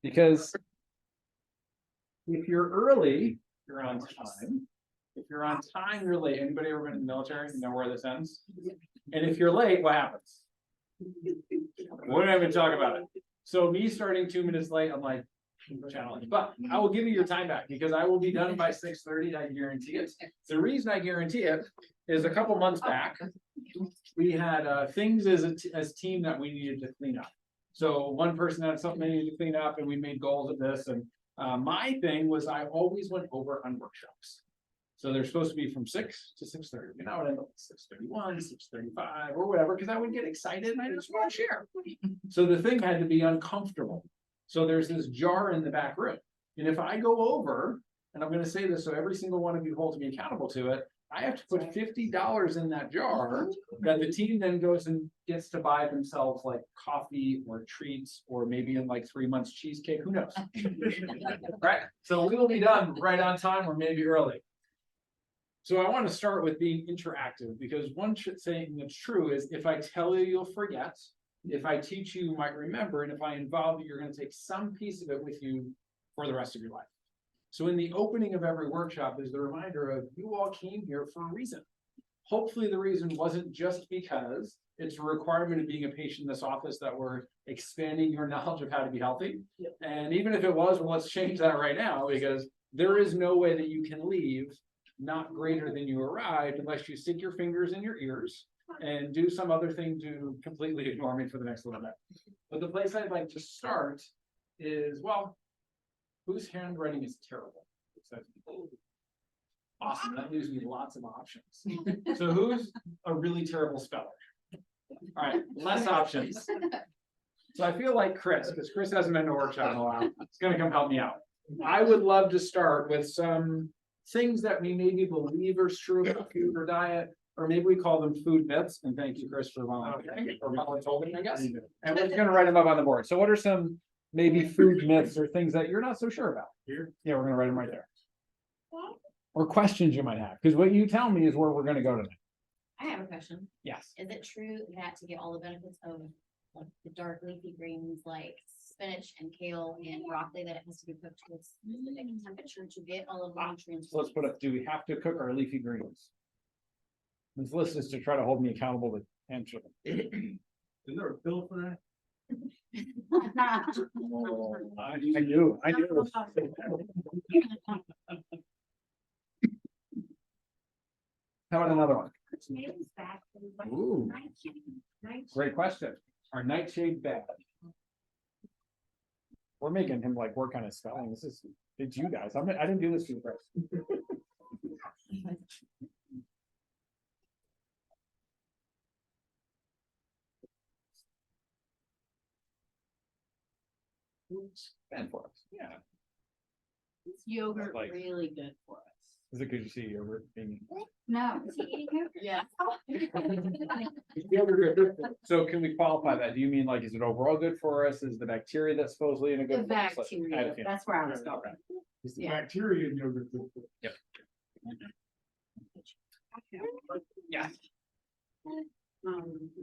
Because if you're early, you're on time. If you're on time, you're late. Anybody ever been in the military? You know where this ends? And if you're late, what happens? We don't even talk about it. So me starting 2 minutes late, I'm like, challenge. But I will give you your time back because I will be done by 6:30. I guarantee it. The reason I guarantee it is a couple months back, we had things as a team that we needed to clean up. So one person had something they needed to clean up, and we made goals of this. And my thing was I always went over on workshops. So they're supposed to be from 6 to 6:30. And I would end up at 6:31, 6:35, or whatever, because I would get excited and I just want to share. So the thing had to be uncomfortable. So there's this jar in the back room. And if I go over, and I'm going to say this so every single one of you holds me accountable to it, I have to put $50 in that jar that the team then goes and gets to buy themselves like coffee or treats, or maybe in like 3 months cheesecake, who knows? Right? So we will be done right on time or maybe early. So I want to start with being interactive, because one thing that's true is if I tell you, you'll forget. If I teach you, you might remember. And if I involve you, you're going to take some piece of it with you for the rest of your life. So in the opening of every workshop is the reminder of you all came here for a reason. Hopefully the reason wasn't just because it's a requirement of being a patient in this office that we're expanding your knowledge of how to be healthy. Yep. And even if it was, well, let's change that right now, because there is no way that you can leave not greater than you arrived unless you stick your fingers in your ears and do some other thing to completely ignore me for the next little bit. But the place I'd like to start is, well, whose handwriting is terrible? Awesome, that leaves me lots of options. So who's a really terrible speller? All right, less options. So I feel like Chris, because Chris hasn't been to a workshop in a while, it's gonna come help me out. I would love to start with some things that we maybe believe are true about food or diet, or maybe we call them food myths. And thank you, Chris, for volunteering, or volunteering, I guess. And we're just gonna write them up on the board. So what are some maybe food myths or things that you're not so sure about? Here? Yeah, we're gonna write them right there. Or questions you might have, because what you tell me is where we're gonna go tonight. I have a question. Yes. Is it true that to get all the benefits of like the dark leafy greens like spinach and kale and broccoli, that it has to be cooked to a specific temperature to get all of the nutrients? So let's put it, do we have to cook our leafy greens? This list is to try to hold me accountable to answer them. Is there a bill for that? I knew. How about another one? Ooh, great question. Are nightshade bad? We're making him like work on his spelling. It's you guys. I didn't do this to you first. Bad for us. Yeah. Is yogurt Like- really good for us? Is it because you see yogurt being? No. Is he eating yogurt? Yeah. So can we qualify that? Do you mean like, is it overall good for us? Is the bacteria that's supposedly in a The good place? bacteria, that's where I was going. Is the Yeah. bacteria in yogurt good? Yep. Yeah.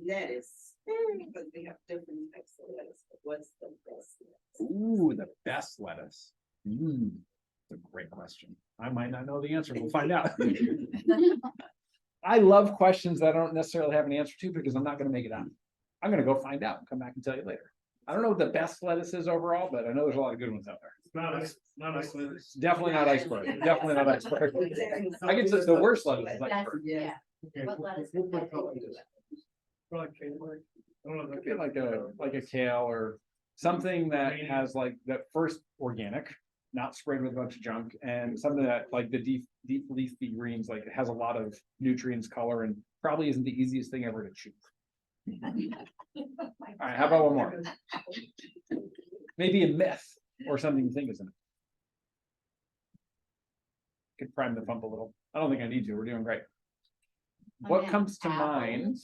Lettuce, because we have different types of lettuce, but what's the best? Ooh, the best lettuce. That's a great question. I might not know the answer. We'll find out. I love questions that I don't necessarily have an answer to, because I'm not going to make it up. I'm going to go find out and come back and tell you later. I don't know what the best lettuce is overall, but I know there's a lot of good ones out there. It's not iceberg. It's definitely not iceberg. Definitely not iceberg. I can say the worst lettuce is iceberg. Yeah. Okay, What lettuce we'll is put that? color to that. Probably cantaloupe. I don't know. Could be like a kale or something that has like that first organic, not sprayed with a bunch of junk, and something that like the deep leafy greens, like it has a lot of nutrients, color, and probably isn't the easiest thing ever to chew. All right, how about one more? Maybe a myth or something you think isn't it? Could prime the pump a little. I don't think I need to. We're doing great. What comes to mind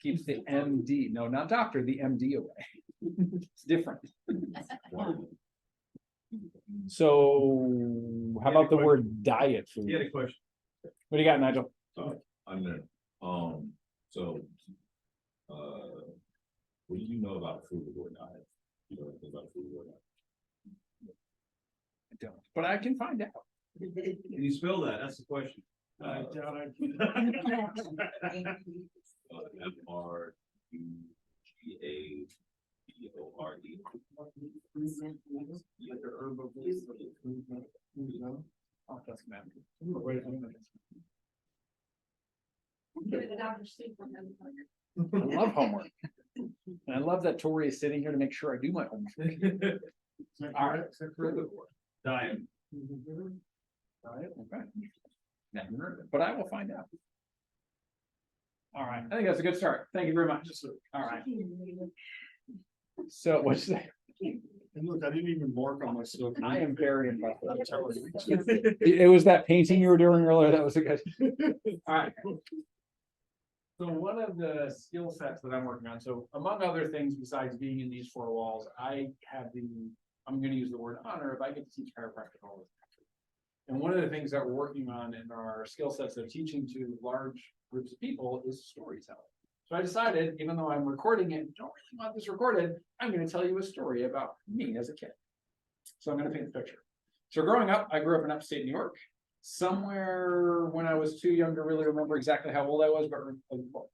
keeps the MD, no, not doctor, the MD away. It's different. So how about the word diet food? You had a question. What do you got, Nigel? I'm there. So, what do you know about food or diet? You know anything about food or diet? but I can find out. Can you spell that? That's the question. I doubt I can. FRUGABORD. Like a herbal. Oh, that's mad. Wait a minute. I love homework. And I love that Tori is sitting here to make sure I do my homework. All right. Diet. Okay. Never heard of it, but I will find out. All right, I think that's a good start. Thank you very much. All right. So what's that? And look, I didn't even mark on myself. I am very impressed. I'm telling you. It was that painting you were doing earlier. That was a good. All right. So one of the skill sets that I'm working on, so among other things, besides being in these four walls, I have I'm gonna use the word honor if I get to teach chiropractic all the time. And one of the things that we're working on in our skill sets of teaching to large groups of people is storytelling. So I decided, even though I'm recording it, don't really want this recorded, I'm gonna tell you a story about me as a kid. So I'm gonna paint the picture. So growing up, I grew up in upstate New York. Somewhere when I was too young to really remember exactly how old I was, but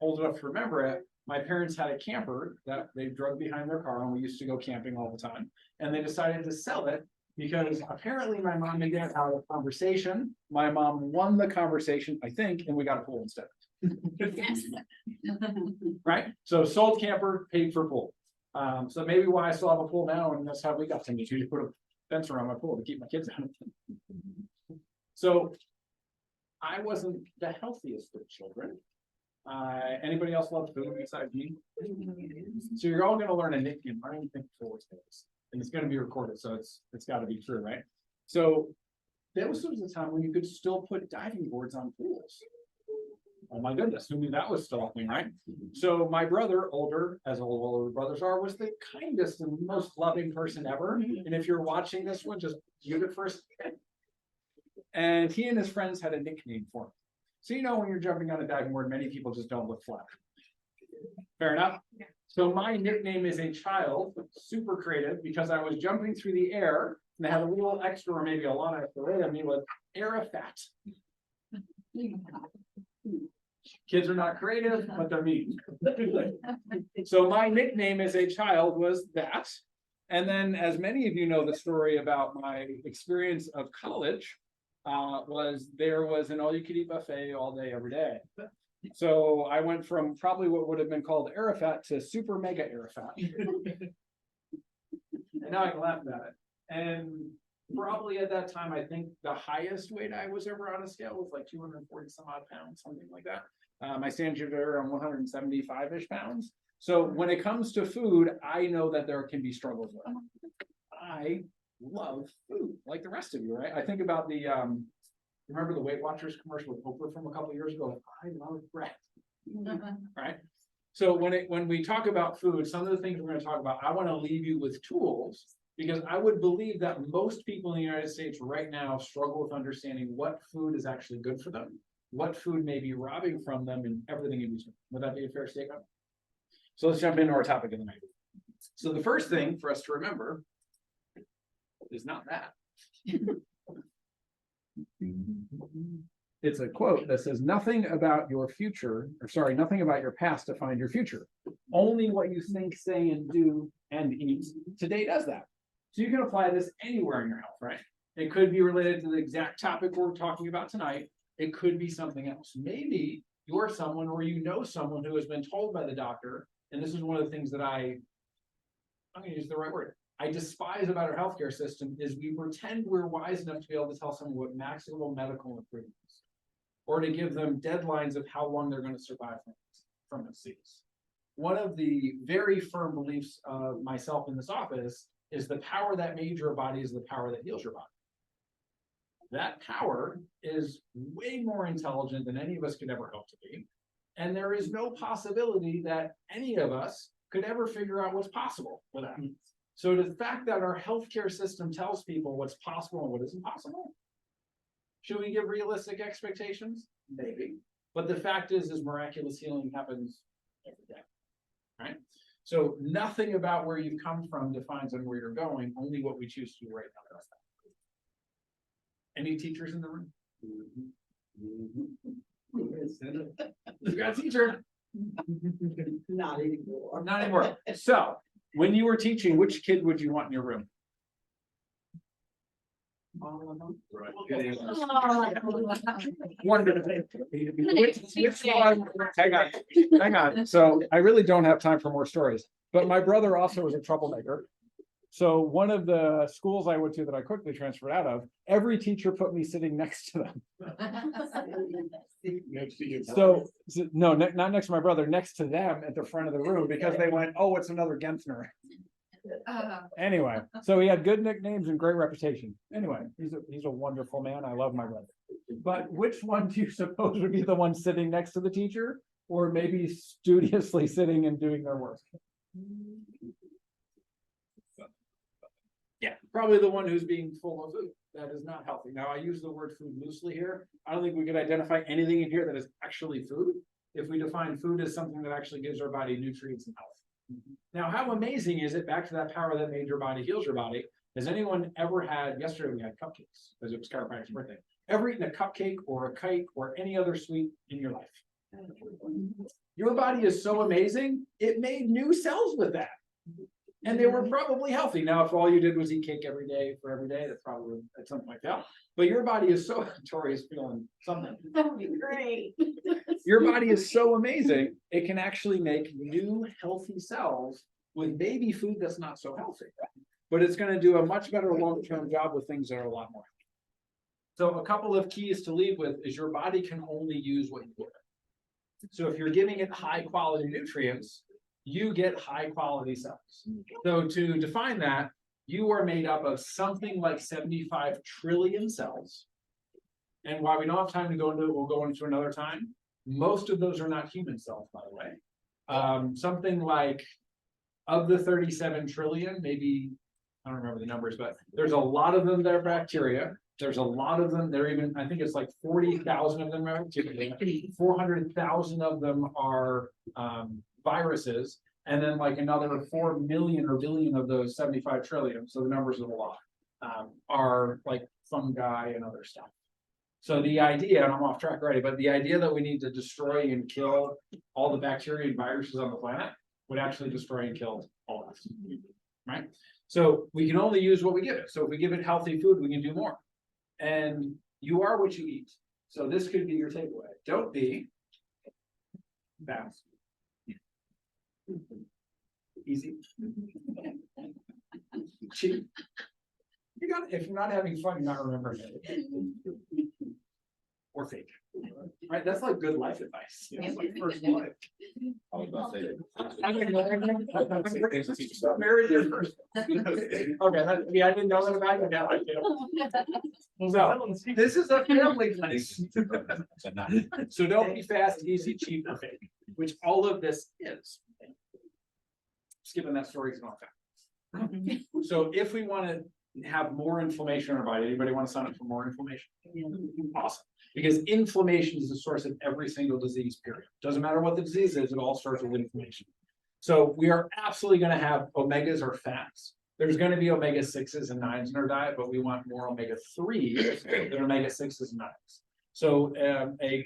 old enough to remember it, my parents had a camper that they drug behind their car, and we used to go camping all the time. And they decided to sell it because apparently my mom and dad had a conversation. My mom won the conversation, I think, and we got a pool instead. Yes. Right? So sold camper, paid for pool. So maybe why I still have a pool now, and that's how we got to meet you. You put a fence around my pool to keep my kids out of it. So I wasn't the healthiest of children. Anybody else love food besides me? So you're all gonna learn a nickname. I don't even think forward space. And it's gonna be recorded, so it's gotta be true, right? So there was a time when you could still put diving boards on pools. Oh my goodness, who knew that was still a thing, right? So my brother, older, as all older brothers are, was the kindest and most loving person ever. And if you're watching this one, just view it first. And he and his friends had a nickname for him. So you know when you're jumping on a diving board, many people just don't look flat. Fair enough? So my nickname as a child, super creative, because I was jumping through the air and I had a little extra or maybe a lot of extra weight on me, was Arafat. Kids are not creative, but they're mean. So my nickname as a child was that. And then, as many of you know the story about my experience of college, there was an all-you-could-eat buffet all day, every day. So I went from probably what would have been called Arafat to super mega Arafat. And now I can laugh at it. And probably at that time, I think the highest weight I was ever on a scale was like 240 some odd pounds, something like that. My standard are around 175-ish pounds. So when it comes to food, I know that there can be struggles with it. I love food like the rest of you, right? I think about the remember the Weight Watchers commercial with Oprah from a couple of years ago? I love bread. Right? So when we talk about food, some of the things we're going to talk about, I want to leave you with tools, because I would believe that most people in the United States right now struggle with understanding what food is actually good for them, what food may be robbing from them, and everything in between. Would that be a fair statement? So let's jump into our topic of the night. So the first thing for us to remember is not that. It's a quote that says, nothing about your future, or sorry, nothing about your past defined your future. Only what you think, say, and do and eat today does that. So you can apply this anywhere in your health, right? It could be related to the exact topic we're talking about tonight. It could be something else. Maybe you're someone, or you know someone who has been told by the doctor, and this is one of the things that I'm going to use the right word, I despise about our healthcare system, is we pretend we're wise enough to be able to tell someone what maximal medical improvements, or to give them deadlines of how long they're going to survive from a disease. One of the very firm beliefs of myself in this office is the power that made your body is the power that heals your body. That power is way more intelligent than any of us could ever hope to be. And there is no possibility that any of us could ever figure out what's possible with that. So the fact that our healthcare system tells people what's possible and what isn't possible, should we give realistic expectations? Maybe. But the fact is miraculous healing happens every day, right? So nothing about where you've come from defines on where you're going, only what we choose to do right now. Any teachers in the room? You got a teacher? Not anymore. Not anymore. So, when you were teaching, which kid would you want in your room? All of them. Right. Good answer. Wonderful. Which one? Hang on. So I really don't have time for more stories, but my brother also was a troublemaker. So one of the schools I went to that I quickly transferred out of, every teacher put me sitting next to them. Next to you. No, not next to my brother, next to them at the front of the room because they went, oh, it's another Gensner. Anyway, so he had good nicknames and great reputation. Anyway, he's a wonderful man. I love my brother. But which one do you suppose would be the one sitting next to the teacher, or maybe studiously sitting and doing their work? Yeah, probably the one who's being full of food that is not healthy. Now, I use the word food loosely here. I don't think we could identify anything in here that is actually food if we define food as something that actually gives our body nutrients and health. Now, how amazing is it, back to that power that made your body heals your body? Has anyone ever had, yesterday we had cupcakes because it was chiropractic's birthday, ever eaten a cupcake or a kite or any other sweet in your life? Your body is so amazing, it made new cells with that. And they were probably healthy. Now, if all you did was eat cake every day for every day, that's probably at something like that. But your body is so, Tori's feeling something. That would be great. Your body is so amazing, it can actually make new healthy cells with baby food that's not so healthy. But it's going to do a much better long-term job with things that are a lot more healthy. So a couple of keys to leave with is your body can only use what you give it. So if you're giving it high quality nutrients, you get high quality cells. So to define that, you are made up of something like 75 trillion cells. And while we don't have time to go into it, we'll go into another time. Most of those are not human cells, by the way. Something like of the 37 trillion, maybe, I don't remember the numbers, but there's a lot of them that are bacteria. There's a lot of them, they're even, I think it's like 40,000 of them are bacteria. 400,000 of them are viruses. And then like another 4 million or billion of those 75 trillion, so the numbers of a lot, are like fungi and other stuff. So the idea, and I'm off track already, but the idea that we need to destroy and kill all the bacteria and viruses on the planet would actually destroy and kill all of us, right? So we can only use what we give it. So if we give it healthy food, we can do more. And you are what you eat. So this could be your takeaway. Don't be fast. Easy. Cheap. You got, if you're not having fun, you're not remembering it. Or fake. Right? That's like good life advice. It's like first life. I was about to say. Married your first. Okay, I didn't know that about you, now I do. So, this is a family place. So don't be fast, easy, cheap, or fake, which all of this is. Skipping that story is not fast. So if we want to have more inflammation in our body, anybody want to sign up for more inflammation? Awesome. Because inflammation is the source of every single disease, period. Doesn't matter what the disease is, it all starts with inflammation. So we are absolutely going to have omegas or fats. There's going to be omega-6s and 9s in our diet, but we want more omega-3s than omega-6s and 9s. So a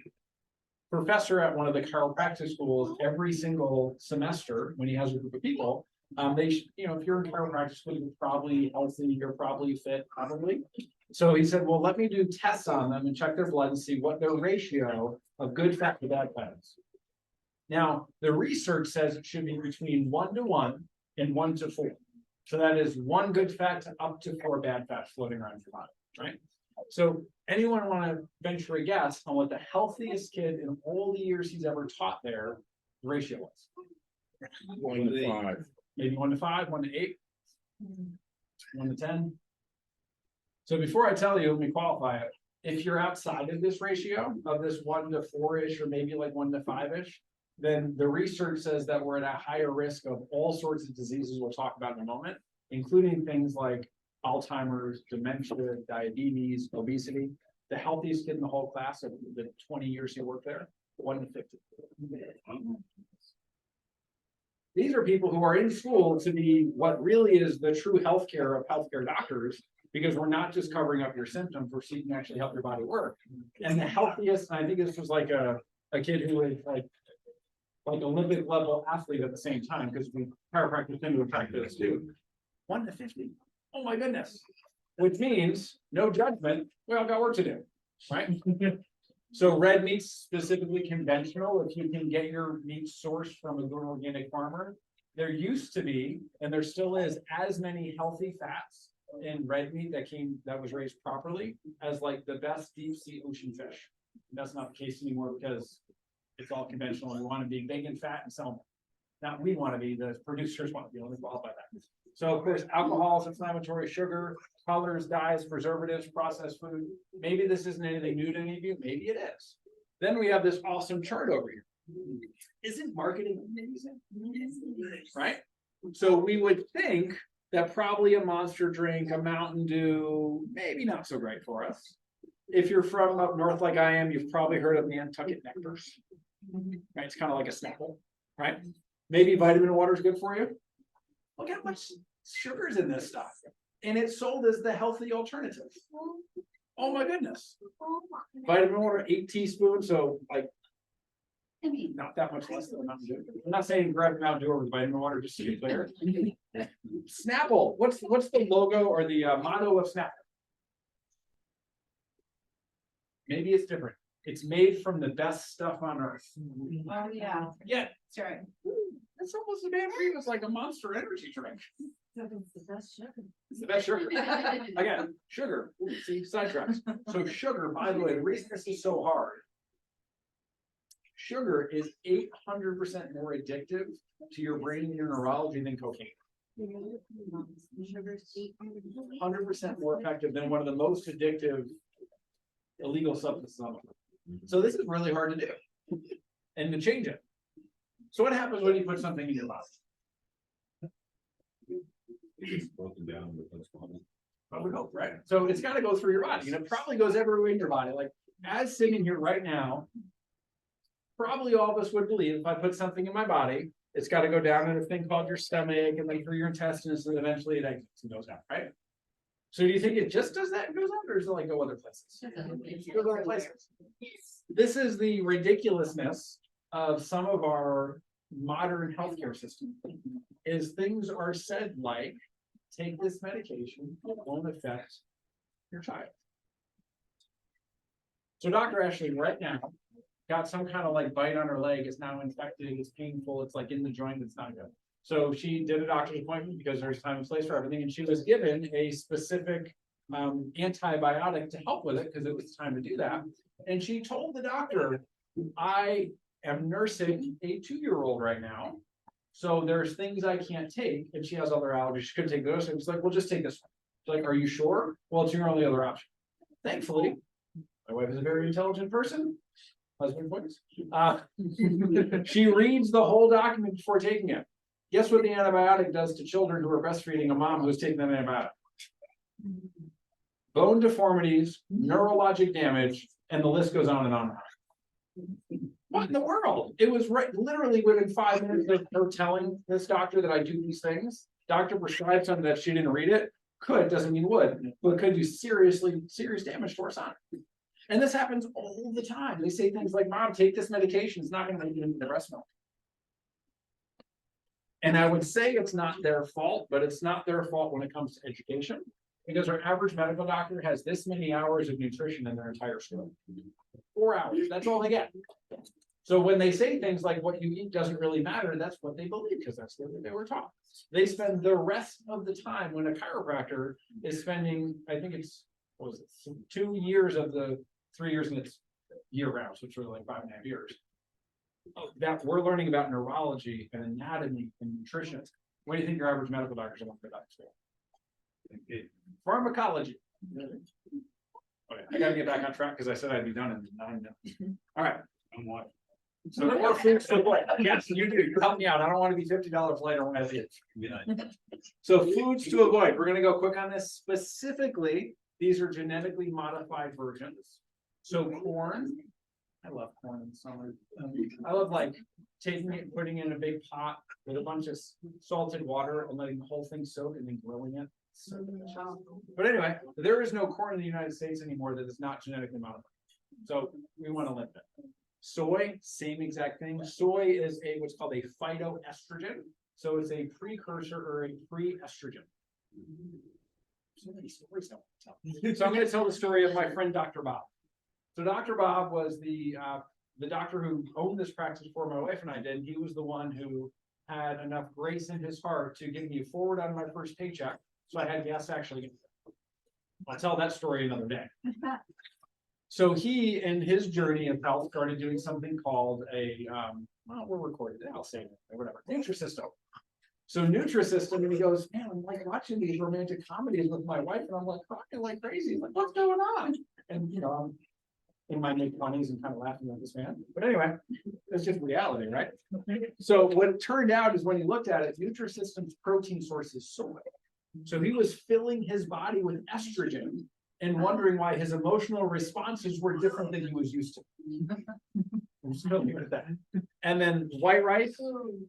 professor at one of the chiropractic schools, every single semester, when he has a group of people, if you're in chiropractic school, you're probably healthy, you're probably fit, probably. So he said, well, let me do tests on them and check their blood and see what their ratio of good fat to bad fat is. Now, the research says it should be between 1 to 1 and 1 to 4. So that is 1 good fat to up to 4 bad fats floating around your body, right? So anyone want to venture a guess on what the healthiest kid in all the years he's ever taught there, the ratio was? 1 to 5. Maybe 1 to 5, 1 to 8, 1 to 10. So before I tell you, let me qualify it. If you're outside of this ratio of this 1 to 4-ish, or maybe like 1 to 5-ish, then the research says that we're at a higher risk of all sorts of diseases we'll talk about in a moment, including things like Alzheimer's, dementia, diabetes, obesity. The healthiest kid in the whole class of the 20 years he worked there, 1 to 50. These are people who are in school to be what really is the true healthcare of healthcare doctors, Because we're not just covering up your symptoms, we're seeking to actually help your body work. And the healthiest, and I think this was like a kid who was like Olympic level athlete at the same time, because we chiropractors tend to affect this too. 1 to 50. Oh my goodness. Which means no judgment. We all got work to do, right? So red meat's specifically conventional. If you can get your meat sourced from a good organic farmer, there used to be, and there still is, as many healthy fats in red meat that was raised properly as like the best deep sea ocean fish. And that's not the case anymore because it's all conventional. We want to be big and fat and salmon. Not we want to be, the producers want to be involved by that. So of course, alcohols, inflammatory, sugar, colors, dyes, preservatives, processed food. Maybe this isn't anything new to any of you. Maybe it is. Then we have this awesome chart over here. Isn't marketing amazing? Right? So we would think that probably a Monster drink, a Mountain Dew, maybe not so great for us. If you're from up north like I am, you've probably heard of Nantucket nectars. Right? It's kind of like a Snapple, right? Maybe vitamin water is good for you. Look how much sugar's in this stuff. And it's sold as the healthy alternative. Oh my goodness. Vitamin water, 8 teaspoons, so like not that much less than a Mountain Dew. I'm not saying grab a Mountain Dew over the vitamin water, just to be clear. Snapple, what's the logo or the motto of Snapple? Maybe it's different. It's made from the best stuff on earth. Oh, yeah, Yeah, that's right. it's almost as damn free as like a Monster energy drink. It's the best sugar. It's the best sugar. Again, sugar. See, sidetracks. So sugar, by the way, the reason this is so hard. Sugar is 800% more addictive to your brain and your neurology than cocaine. 100% more effective than one of the most addictive illegal substances on the planet. So this is really hard to do and to change it. So what happens when you put something in your body? It's broken down with those comments. I would hope, right? So it's got to go through your body, and it probably goes everywhere in your body. Like as sitting here right now, probably all of us would believe if I put something in my body, it's got to go down in a thing called your stomach and then through your intestines, and eventually it exits and goes out, right? So do you think it just does that and goes out, or does it like go other places? It goes other places. This is the ridiculousness of some of our modern healthcare system. Is things are said like, take this medication, it won't affect your child. So Dr. Ashley right now got some kind of like bite on her leg, it's now infected, it's painful, it's like in the joint, it's not good. So she did a doctor's appointment because there's time and place for everything, and she was given a specific antibiotic to help with it because it was time to do that. And she told the doctor, I am nursing a 2-year-old right now. So there's things I can't take, and she has other allergies. She couldn't take those. And it's like, well, just take this one. She's like, are you sure? Well, it's your only other option. Thankfully, my wife is a very intelligent person. Husband points. She reads the whole document before taking it. Guess what the antibiotic does to children who are breastfeeding a mom who's taking that antibiotic? Bone deformities, neurologic damage, and the list goes on and on. What in the world? It was right, literally within 5 minutes of her telling this doctor that I do these things. Doctor prescribed something that she didn't read it. Could, doesn't mean would, but could do serious damage to our son. And this happens all the time. They say things like, Mom, take this medication. It's not going to make you into the breast milk. And I would say it's not their fault, but it's not their fault when it comes to education. Because our average medical doctor has this many hours of nutrition in their entire school. 4 hours, that's all they get. So when they say things like what you eat doesn't really matter, that's what they believe because that's what they were taught. They spend the rest of the time when a chiropractor is spending, I think it's, what was it, 2 years of the 3 years, and it's year round, so it's really like 5.5 years. That we're learning about neurology and anatomy and nutrition. What do you think your average medical doctors are going to do? Pharmacology. Okay, I gotta get back on track because I said I'd be done in 9 minutes. All right. I'm watching. So more foods to avoid. Yes, you do. You help me out. I don't want to be $50 later when I leave. So foods to avoid. We're gonna go quick on this. Specifically, these are genetically modified versions. So corn. I love corn in the summer. I love like taking it, putting it in a big pot with a bunch of salted water and letting the whole thing soak and then grilling it. But anyway, there is no corn in the United States anymore that is not genetically modified. So we want to limit it. Soy, same exact thing. Soy is what's called a phytoestrogen. So it's a precursor or a pre-estrogen. So many stories I want to tell. So I'm going to tell the story of my friend Dr. Bob. So Dr. Bob was the doctor who owned this practice before my wife and I did. He was the one who had enough grace in his heart to give me a forward on my first paycheck. So I had gas actually. I'll tell that story another day. So he, in his journey of health, started doing something called well, we're recorded. I'll say it, whatever. Nutrisystem. So Nutrisystem, and he goes, man, I'm like watching these romantic comedies with my wife, and I'm like crying like crazy. Like, what's going on? And I'm in my mid-20s and kind of laughing at this man. But anyway, it's just reality, right? So what it turned out is when he looked at it, Nutrisystem's protein source is soy. So he was filling his body with estrogen and wondering why his emotional responses were different than he was used to. I'm still leaving it at that. And then white rice,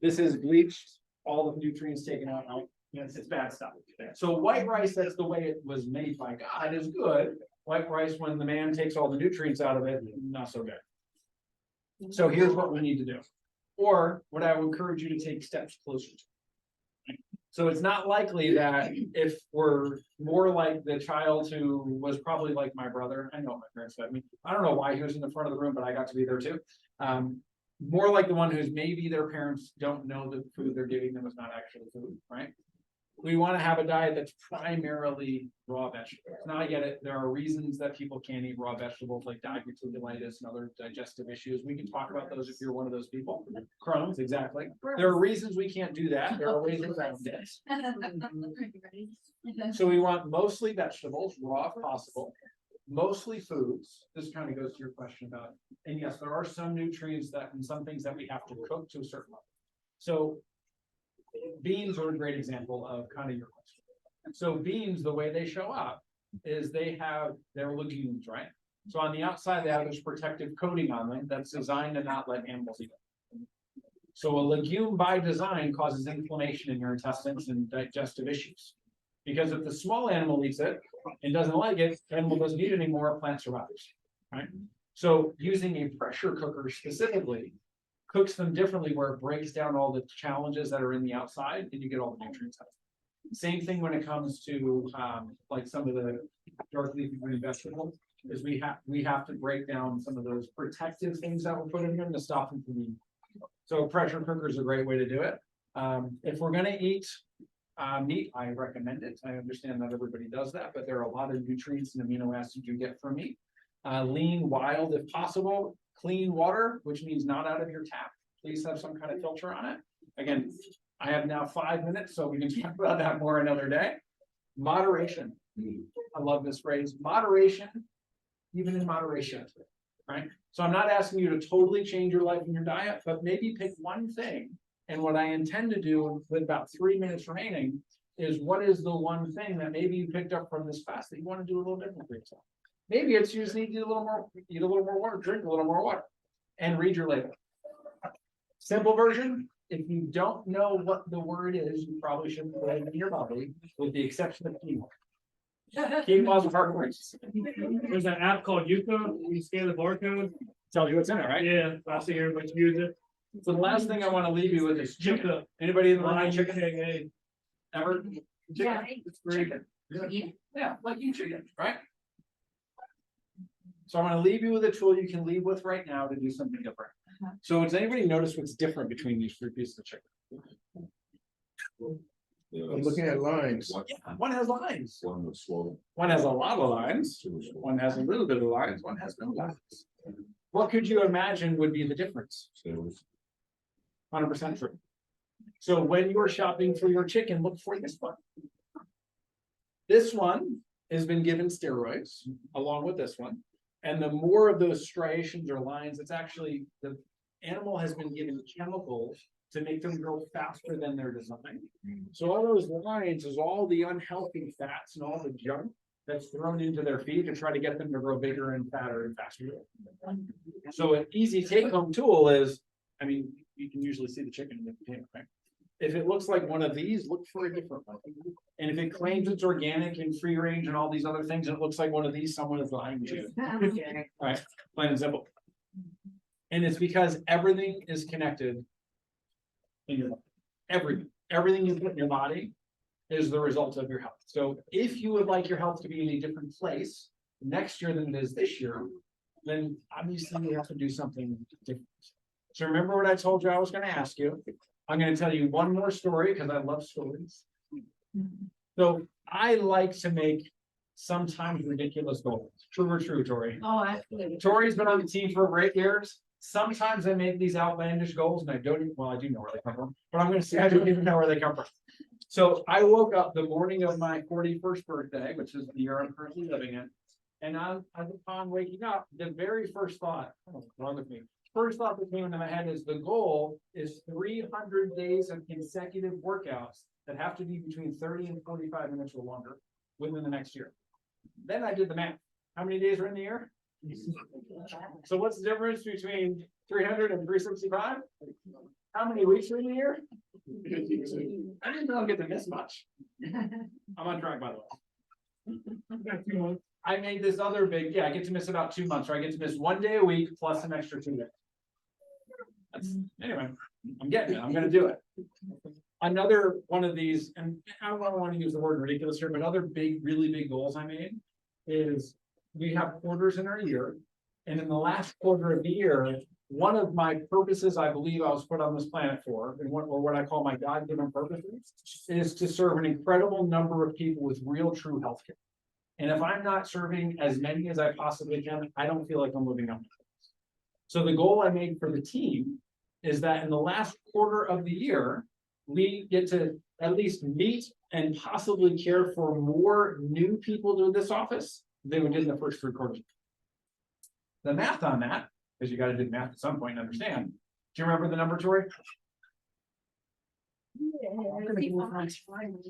this is bleached, all the nutrients taken out. It's bad stuff. So white rice, that's the way it was made by God, is good. White rice, when the man takes all the nutrients out of it, not so good. So here's what we need to do. Or what I would encourage you to take steps closer to. So it's not likely that if we're more like the child who was probably like my brother, I know what my parents fed me. I don't know why he was in the front of the room, but I got to be there too. More like the one who's maybe their parents don't know the food they're giving them is not actually food, right? We want to have a diet that's primarily raw vegetables. Now I get it. There are reasons that people can't eat raw vegetables, like diverticulitis and other digestive issues. We can talk about those if you're one of those people. Crohn's, exactly. There are reasons we can't do that. There are ways around it. So we want mostly vegetables, raw if possible, mostly foods. This kind of goes to your question about, and yes, there are some nutrients that and some things that we have to cook to a certain level. So beans are a great example of kind of your question. So beans, the way they show up is they're legumes, right? So on the outside, they have this protective coating on them that's designed to not let animals eat it. So a legume by design causes inflammation in your intestines and digestive issues. Because if the small animal eats it and doesn't like it, the animal doesn't eat it anymore, plant survives, right? So using a pressure cooker specifically cooks them differently where it breaks down all the challenges that are in the outside and you get all the nutrients out. Same thing when it comes to like some of the dark leafy green vegetables is we have to break down some of those protective things that we're putting in them to stop them from eating. So a pressure cooker is a great way to do it. If we're going to eat meat, I recommend it. I understand not everybody does that, but there are a lot of nutrients and amino acids you get from meat. Lean, wild, if possible. Clean water, which means not out of your tap. Please have some kind of filter on it. Again, I have now 5 minutes, so we can talk about that more another day. Moderation. I love this phrase. Moderation, even in moderation, right? So I'm not asking you to totally change your life and your diet, but maybe pick one thing. And what I intend to do with about 3 minutes remaining is what is the one thing that maybe you picked up from this class that you want to do a little different for yourself. Maybe it's you just need to eat a little more water, drink a little more water, and read your label. Simple version, if you don't know what the word is, you probably shouldn't put it in your body, with the exception of quinoa. Quinoa is hard words. There's an app called Yuka. You scan the barcode. Tells you what's in it, right? Yeah, I see everybody use it. So the last thing I want to leave you with is chicken. Anybody in the room eat chicken? chicken. Ever? Yeah. It's chicken. Yeah, like you chicken, right? So I'm going to leave you with a tool you can leave with right now to do something different. So does anybody notice what's different between these 3 pieces of chicken? I'm looking at lines. Yeah, one has lines. One was swollen. One has a lot of lines. Two was swollen. One has a little bit of lines. One has no lines. What could you imagine would be the difference? So it was 100% true. So when you're shopping for your chicken, look for this one. This one has been given steroids along with this one. And the more of those striations or lines, it's actually the animal has been given chemicals to make them grow faster than they're designed. So all those lines is all the unhealthy fats and all the junk that's thrown into their feed to try to get them to grow bigger and fatter and faster. So an easy take-home tool is, I mean, you can usually see the chicken in the container, right? If it looks like one of these, look for a different one. And if it claims it's organic and free range and all these other things, and it looks like one of these, someone is lying to you. Right, plain and simple. And it's because everything is connected. In your life. Everything you put in your body is the result of your health. So if you would like your health to be in a different place next year than it is this year, then obviously you have to do something different. So remember what I told you I was going to ask you. I'm going to tell you one more story because I love stories. So I like to make sometimes ridiculous goals. True or true, Tori? Oh, absolutely. Tori's been on the team for 8 years. Sometimes I make these outlandish goals and I don't even, well, I do know where they come from, but I'm going to say I don't even know where they come from. So I woke up the morning of my 41st birthday, which is the year I'm currently living in. And upon waking up, the very first thought, what's wrong with me? First thought that came into my head is the goal is 300 days of consecutive workouts that have to be between 30 and 45 minutes or longer within the next year. Then I did the math. How many days are in the year? So what's the difference between 300 and 365? How many weeks are in the year? I didn't know I get to miss much. I'm on track, by the way. I made this other big, I get to miss about 2 months, or I get to miss 1 day a week plus an extra 2 days. Anyway, I'm getting it. I'm gonna do it. Another one of these, and I don't want to use the word ridiculous here, but other big, really big goals I made is we have quarters in our year. And in the last quarter of the year, one of my purposes I believe I was put on this planet for, and what I call my God-given purposes, is to serve an incredible number of people with real, true healthcare. And if I'm not serving as many as I possibly can, I don't feel like I'm living up to this. So the goal I made for the team is that in the last quarter of the year, we get to at least meet and possibly care for more new people to this office than we did in the first 3 quarters. The math on that, because you got to do math at some point and understand. Do you remember the number, Tori?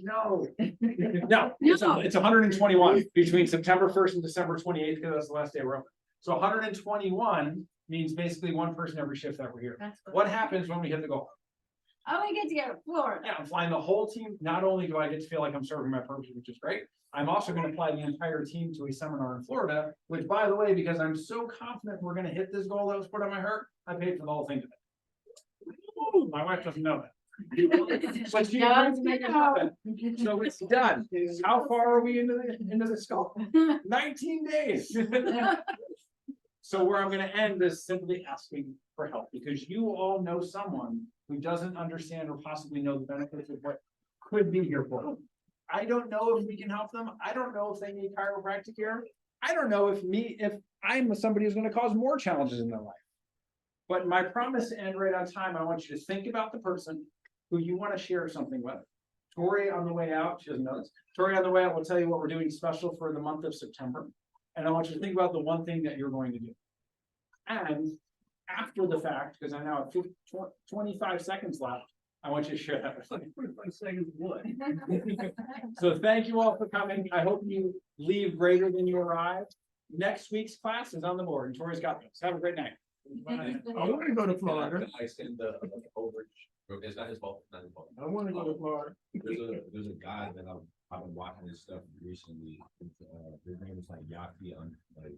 No. No, it's 121 between September 1st and December 28th, because that's the last day we're open. So 121 means basically one person every shift that we're here. What happens when we hit the goal? Oh, we get to go to Florida. Yeah, I'm flying the whole team. Not only do I get to feel like I'm serving my purpose, which is great, I'm also going to fly the entire team to a seminar in Florida, which, by the way, because I'm so confident we're going to hit this goal that was put on my heart, I paid for the whole thing today. Ooh, my wife doesn't know that. But she agreed to make it happen. So it's done. How far are we into the scope? 19 days. So where I'm going to end is simply asking for help, because you all know someone who doesn't understand or possibly know the benefits of what could be here for them. I don't know if we can help them. I don't know if they need chiropractic care. I don't know if I'm somebody who's going to cause more challenges in their life. But my promise to end right on time, I want you to think about the person who you want to share something with. Tori on the way out, she doesn't know this. Tori on the way out will tell you what we're doing special for the month of September. And I want you to think about the one thing that you're going to do. And after the fact, because I now have 25 seconds left, I want you to share that with me. 25 seconds would. So thank you all for coming. I hope you leave greater than you arrived. Next week's class is on the board, and Tori's got this. Have a great night. Bye. I want to go to Florida. I send the overage. It's not his fault. Not his fault. I want to go to Florida. There's a guy that I've been watching his stuff recently. His name is like Yaki on like